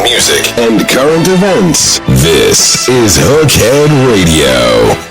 music, and current events. This is Hookhead Radio.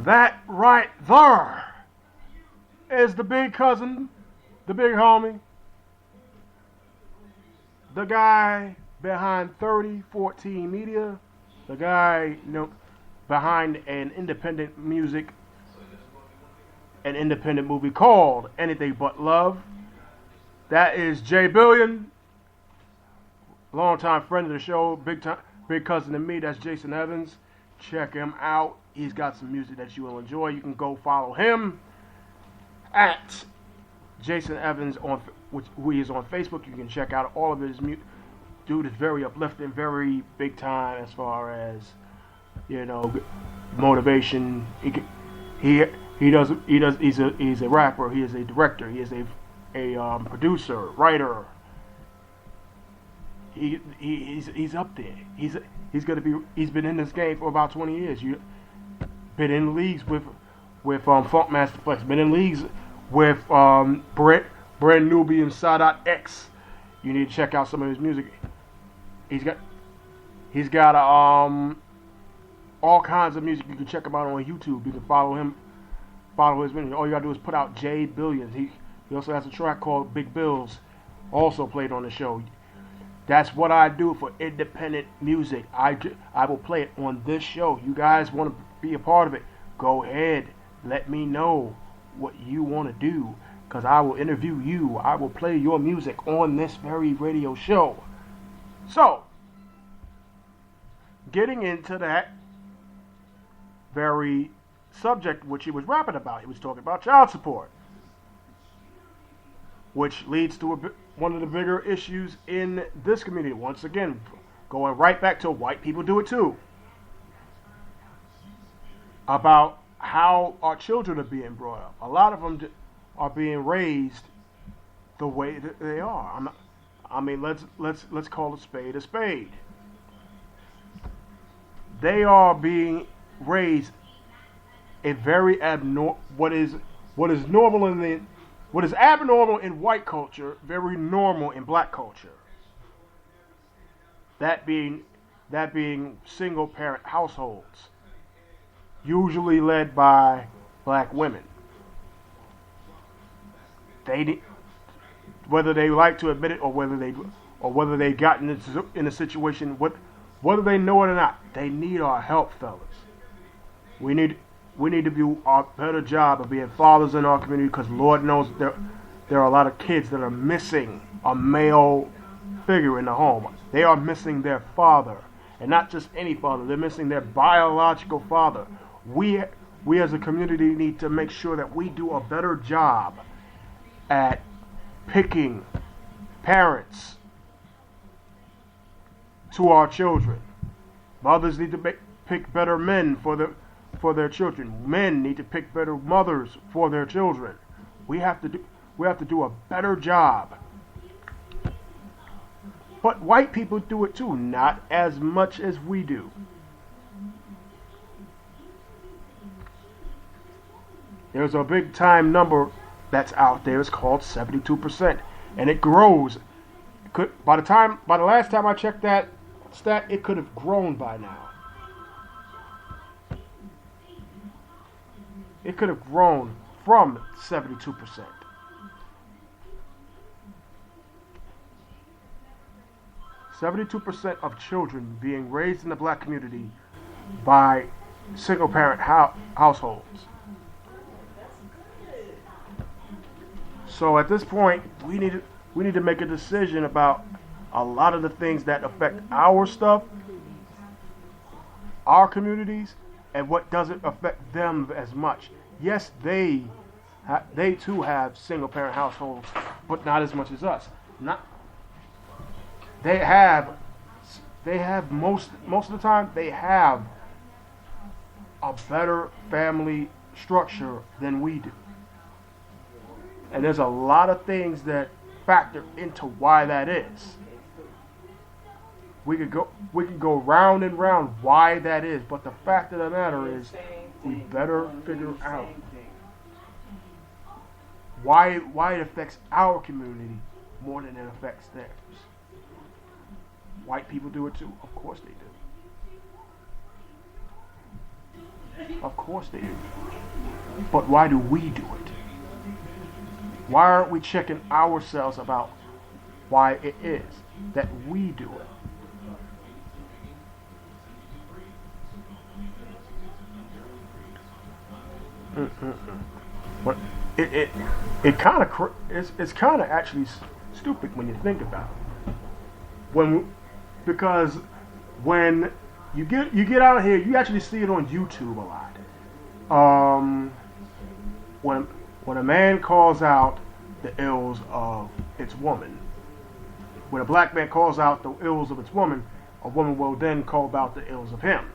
That right there is the big cousin, the big homie, the guy behind 3014 Media, the guy behind an independent movie called Anything But Love. That is Jay Billion, longtime friend of the show, big cousin to me. That's Jason Evans. Check him out. He's got some music that you will enjoy. You can go follow him at Jason Evans who he is on Facebook. You can check out all of his music. Dude is very uplifting, very big time as far as motivation. He's a rapper. He is a director. He is a producer, writer. He's up there. He's been in this game for about 20 years. Been in leagues with Funkmaster Flex. Been in leagues with Brand Nubian Sadat X. You need to check out some of his music. He's got all kinds of music. You can check him out on YouTube. You can follow his music. All you gotta do is put out Jay Billions. He also has a track called Big Bills, also played on the show. That's what I do for independent music. I will play it on this show. You guys want to be a part of it, go ahead. Let me know what you want to do, because I will interview you. I will play your music on this very radio show. So, getting into that very subject which he was rapping about. He was talking about child support, which leads to one of the bigger issues in this community. Once again, going right back to white people do it too. About how our children are being brought up. A lot of them are being raised the way that they are. Let's call a spade a spade. They are being raised a very what is abnormal in white culture, very normal in black culture. That being single parent households, usually led by black women. Whether they like to admit it or whether they gotten in a situation, whether they know it or not, they need our help, fellas. We need to do a better job of being fathers in our community, because Lord knows there are a lot of kids that are missing a male figure in the home. They are missing their father, and not just any father. They're missing their biological father. We as a community need to make sure that we do a better job at picking parents to our children. Mothers need to pick better men for their children. Men need to pick better mothers for their children. We have to do a better job. But white people do it too, not as much as we do. There's a big time number that's out there. It's called 72%, and it grows. By the last time I checked that stat, it could have grown by now. It could have grown from 72%. %of children being raised in the black community by single-parent households. So at this point, we need to make a decision about a lot of the things that affect our stuff, our communities, and what doesn't affect them as much. Yes, they too have single-parent households, but not as much as us. They have most of the time they have a better family structure than we do. And there's a lot of things that factor into why that is. We could go round and round why that is, but the fact of the matter is we better figure out why it affects our community more than it affects theirs. White people do it too. Of course they do. Of course they do. But why do we do it? Why aren't we checking ourselves about why it is that we do it? But it's kind of actually stupid when you think about it. Because when you get out here, you actually see it on YouTube a lot. When a man calls out the ills of its woman, when a black man calls out the ills of its woman, a woman will then call out the ills of him.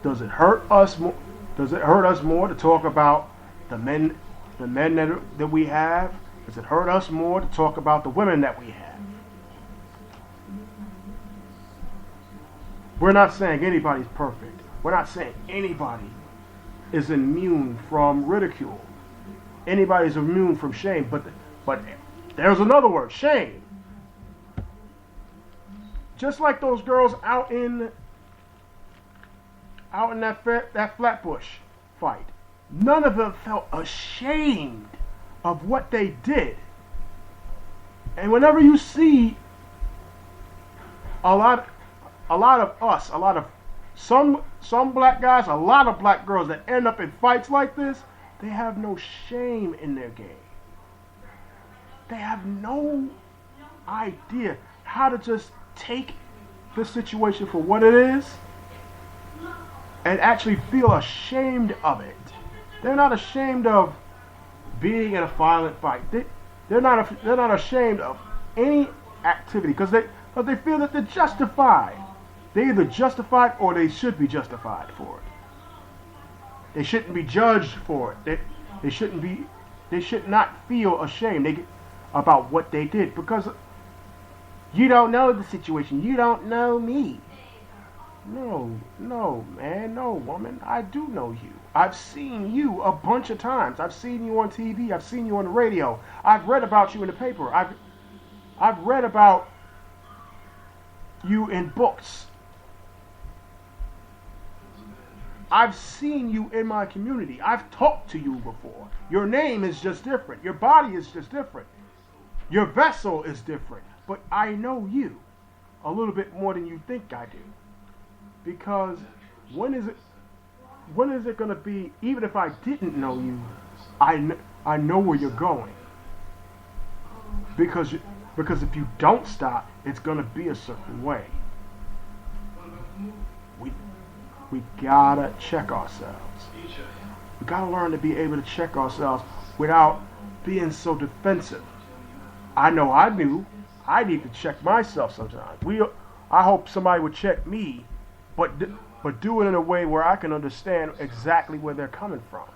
Does it hurt us more? Does it hurt us more to talk about the men that we have? Does it hurt us more to talk about the women that we have? We're not saying anybody's perfect. We're not saying anybody is immune from ridicule. Anybody's immune from shame. But there's another word, shame. Just like those girls out in that Flatbush fight. None of them felt ashamed of what they did. And whenever you see a lot of some black guys, a lot of black girls that end up in fights like this, they have no shame in their game. They have no idea how to just take the situation for what it is and actually feel ashamed of it. They're not ashamed of being in a violent fight. They're not ashamed of any activity because they feel that they're justified. They're either justified or they should be justified for it. They shouldn't be judged for it. They should not feel ashamed about what they did because you don't know the situation. You don't know me. No, man, no, woman. I do know you. I've seen you a bunch of times. I've seen you on TV. I've seen you on the radio. I've read about you in the paper. I've read about you in books. I've seen you in my community. I've talked to you before. Your name is just different. Your body is just different. Your vessel is different. But I know you a little bit more than you think I do. Because when is it going to be, even if I didn't know you, I know where you're going. Because if you don't stop, it's going to be a certain way. We gotta check ourselves. We gotta learn to be able to check ourselves without being so defensive. I know I knew I need to check myself sometimes. I hope somebody would check me, but do it in a way where I can understand exactly where they're coming from.